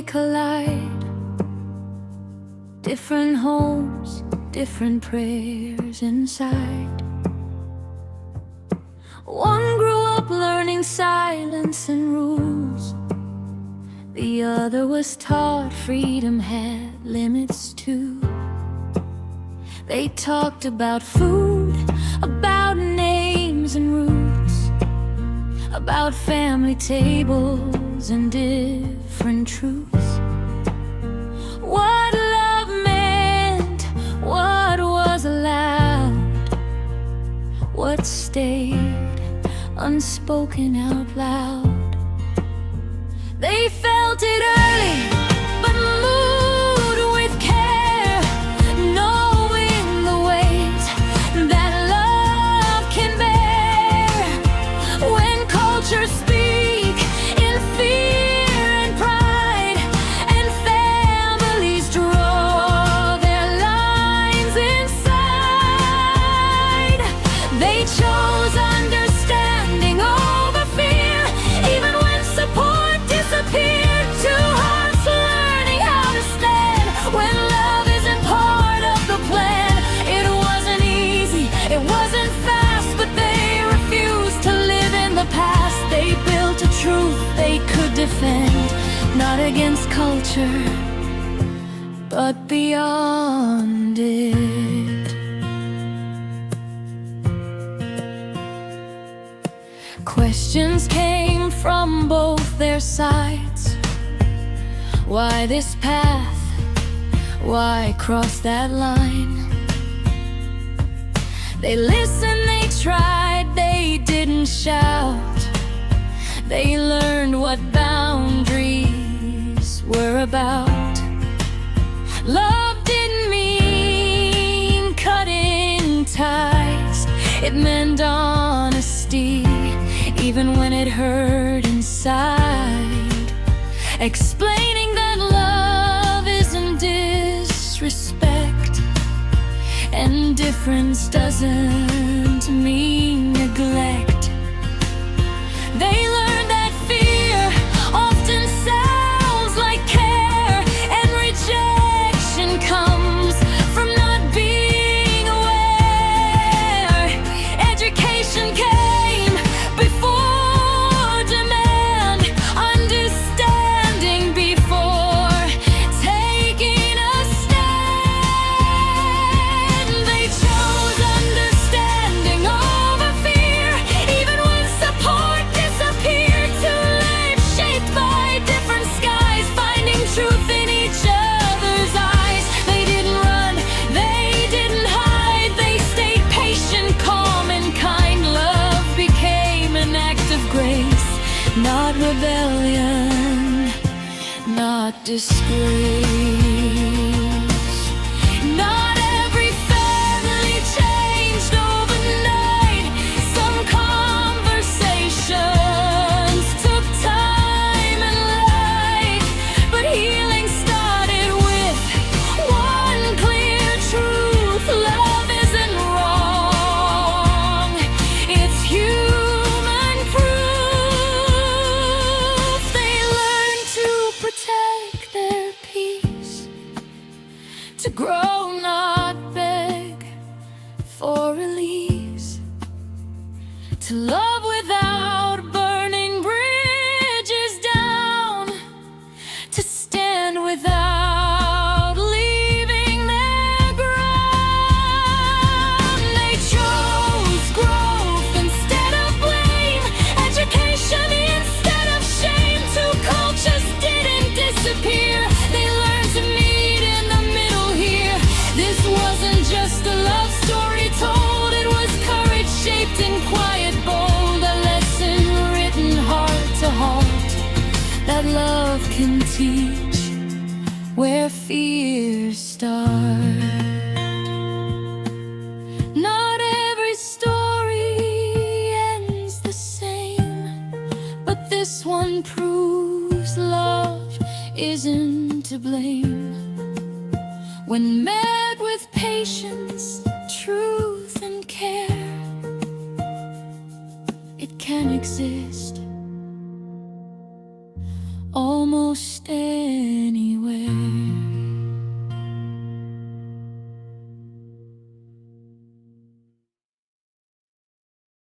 collide. Different homes, different prayers inside. One grew up learning silence and rules. The other was taught freedom had limits too. They talked about food, about names and roots, about family tables and different truths. What love meant, what was allowed, what stayed unspoken out loud. They felt it early, but moved with care, knowing the weight that love can bear. When cultures speak in fear and pride, and families draw their lines inside, they chose understanding over fear, even when support disappeared. Two hearts learning how to stand when love isn't part of the plan. It wasn't easy, it wasn't fast, but they refused to live in the past. They built a truth they could defend, not against culture, but beyond it. Questions came from both their sides. Why this path? Why cross that line? They listened, they tried, they didn't shout. They learned what boundaries were about. Love didn't mean cutting ties. It meant honesty, even when it hurt inside. Explaining that love isn't disrespect, and difference doesn't mean neglect. They learned that fear often sounds like care, and rejection comes from not being aware. Education came before demand, understanding before taking a stand. They chose understanding over fear, even when support disappeared. Two lives shaped by different skies, finding truth in each other's eyes. They didn't run, they didn't hide, they stayed patient, calm and kind. Love became an act of grace, not rebellion, not disgrace. Not every family changed overnight. Some conversations took time and light, but healing started with one clear truth: love isn't wrong, it's human proof. They learned to protect their peace, to grow, not beg for release, to love without burning bridges down, to stand without leaving their ground. They chose growth instead of blame, education instead of shame. Two cultures didn't disappear, they learned to meet in the middle here. This wasn't just a love story told, it was courage shaped in quiet, bold. A lesson written heart to heart, that love can teach where fears start. Not every story ends the same, but this one proves love isn't to blame. When met with patience, truth and care, it can exist. All almost end.